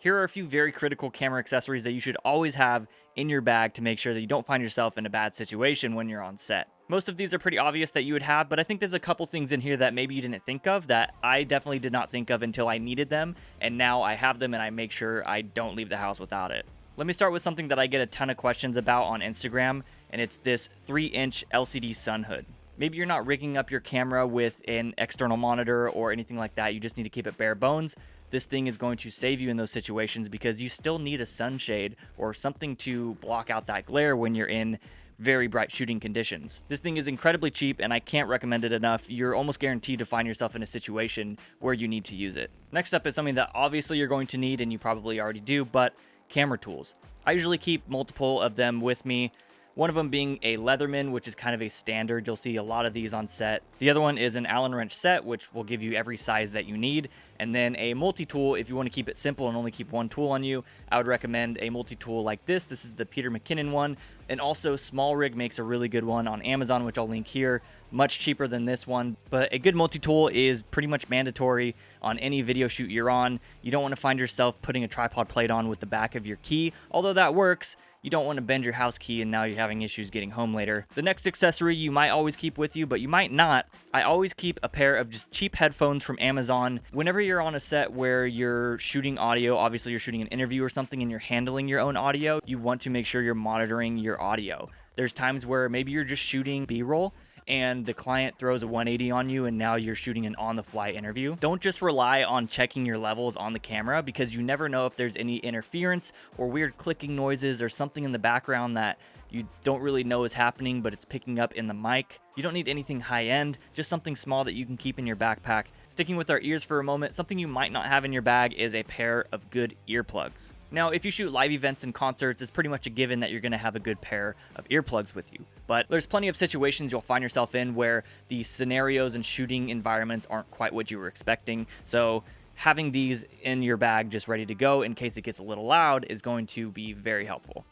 Here are a few very critical camera accessories that you should always have in your bag to make sure that you don't find yourself in a bad situation when you're on set. Most of these are pretty obvious that you would have, but I think there's a couple things in here that maybe you didn't think of that I definitely did not think of until I needed them, and now I have them and I make sure I don't leave the house without it. Let me start with something that I get a ton of questions about on Instagram, and it's this 3-inch LCD sun hood. Maybe you're not rigging up your camera with an external monitor or anything like that, you just need to keep it bare bones. This thing is going to save you in those situations because you still need a sunshade or something to block out that glare when you're in very bright shooting conditions. This thing is incredibly cheap and I can't recommend it enough. You're almost guaranteed to find yourself in a situation where you need to use it. Next up is something that obviously you're going to need and you probably already do, but camera tools. I usually keep multiple of them with me. One of them being a Leatherman, which is kind of a standard. You'll see a lot of these on set. The other one is an Allen wrench set, which will give you every size that you need. And then a multi-tool, if you want to keep it simple and only keep one tool on you, I would recommend a multi-tool like this. This is the Peter McKinnon one. And also Small Rig makes a really good one on Amazon, which I'll link here. Much cheaper than this one, but a good multi-tool is pretty much mandatory on any video shoot you're on. You don't want to find yourself putting a tripod plate on with the back of your key, although that works. You don't want to bend your house key and now you're having issues getting home later. The next accessory you might always keep with you, but you might not. I always keep a pair of just cheap headphones from Amazon. Whenever you're on a set where you're shooting audio, obviously you're shooting an interview or something and you're handling your own audio, you want to make sure you're monitoring your audio. There's times where maybe you're just shooting B-roll and the client throws a 180 on you and now you're shooting an on-the-fly interview. Don't just rely on checking your levels on the camera because you never know if there's any interference or weird clicking noises or something in the background that you don't really know is happening, but it's picking up in the mic. You don't need anything high-end, just something small that you can keep in your backpack. Sticking with our ears for a moment, something you might not have in your bag is a pair of good earplugs. Now, if you shoot live events and concerts, it's pretty much a given that you're going to have a good pair of earplugs with you. But there's plenty of situations you'll find yourself in where the scenarios and shooting environments aren't quite what you were expecting. So having these in your bag just ready to go in case it gets a little loud is going to be very helpful.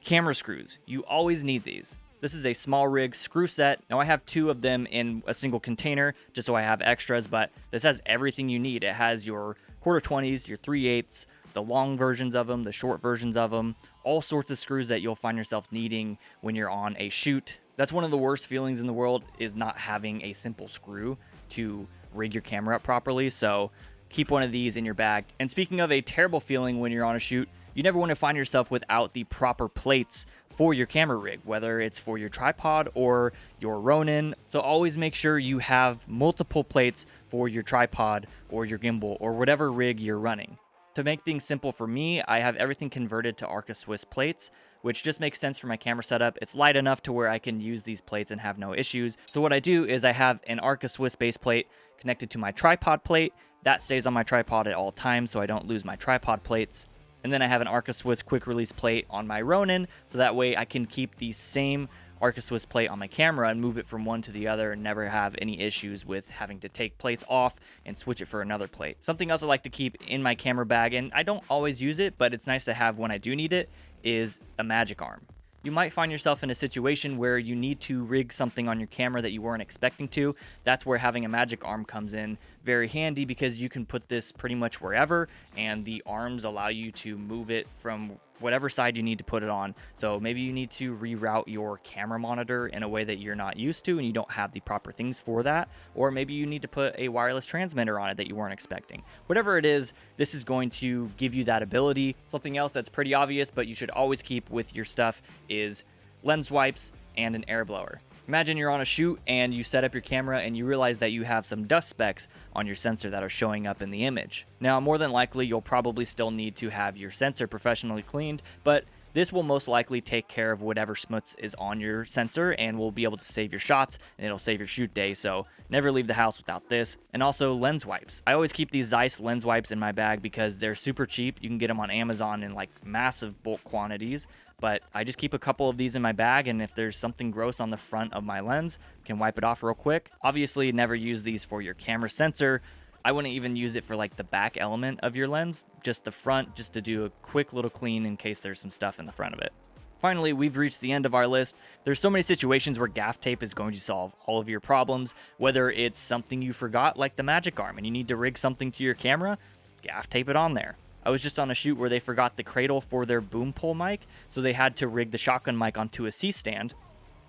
Camera screws. You always need these. This is a Small Rig screw set. Now I have 2 of them in a single container just so I have extras, but this has everything you need. It has your 1/4-20s, your 3/8, the long versions of them, the short versions of them, all sorts of screws that you'll find yourself needing when you're on a shoot. That's one of the worst feelings in the world, is not having a simple screw to rig your camera up properly. So keep one of these in your bag. And speaking of a terrible feeling when you're on a shoot, you never want to find yourself without the proper plates for your camera rig, whether it's for your tripod or your Ronin. So always make sure you have multiple plates for your tripod or your gimbal or whatever rig you're running. To make things simple for me, I have everything converted to Arca Swiss plates, which just makes sense for my camera setup. It's light enough to where I can use these plates and have no issues. So what I do is I have an Arca Swiss base plate connected to my tripod plate. That stays on my tripod at all times so I don't lose my tripod plates. And then I have an Arca Swiss quick release plate on my Ronin, so that way I can keep the same Arca Swiss plate on my camera and move it from one to the other and never have any issues with having to take plates off and switch it for another plate. Something else I like to keep in my camera bag, and I don't always use it, but it's nice to have when I do need it, is a magic arm. You might find yourself in a situation where you need to rig something on your camera that you weren't expecting to. That's where having a magic arm comes in very handy because you can put this pretty much wherever and the arms allow you to move it from whatever side you need to put it on. So maybe you need to reroute your camera monitor in a way that you're not used to and you don't have the proper things for that. Or maybe you need to put a wireless transmitter on it that you weren't expecting. Whatever it is, this is going to give you that ability. Something else that's pretty obvious, but you should always keep with your stuff is lens wipes and an air blower. Imagine you're on a shoot and you set up your camera and you realize that you have some dust specks on your sensor that are showing up in the image. Now, more than likely, you'll probably still need to have your sensor professionally cleaned, but this will most likely take care of whatever smuts is on your sensor and will be able to save your shots and it'll save your shoot day. So never leave the house without this. And also lens wipes. I always keep these Zeiss lens wipes in my bag because they're super cheap. You can get them on Amazon in like massive bulk quantities. But I just keep a couple of these in my bag, and if there's something gross on the front of my lens, I can wipe it off real quick. Obviously, never use these for your camera sensor. I wouldn't even use it for like the back element of your lens, just the front, just to do a quick little clean in case there's some stuff in the front of it. Finally, we've reached the end of our list. There's so many situations where gaff tape is going to solve all of your problems, whether it's something you forgot like the magic arm and you need to rig something to your camera, gaff tape it on there. I was just on a shoot where they forgot the cradle for their boom pole mic, so they had to rig the shotgun mic onto a C-stand.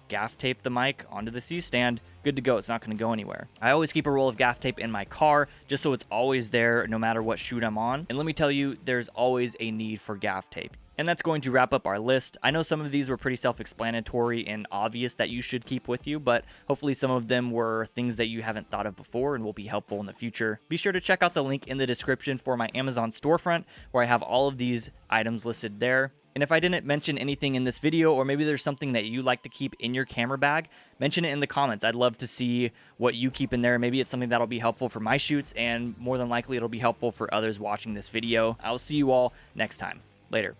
Gaff taped the mic onto the C-stand, good to go, it's not going to go anywhere. I always keep a roll of gaff tape in my car just so it's always there no matter what shoot I'm on. And let me tell you, there's always a need for gaff tape. And that's going to wrap up our list. I know some of these were pretty self-explanatory and obvious that you should keep with you, but hopefully some of them were things that you haven't thought of before and will be helpful in the future. Be sure to check out the link in the description for my Amazon storefront where I have all of these items listed there. And if I didn't mention anything in this video, or maybe there's something that you like to keep in your camera bag, mention it in the comments. I'd love to see what you keep in there. Maybe it's something that'll be helpful for my shoots, and more than likely it'll be helpful for others watching this video. I'll see you all next time. Later.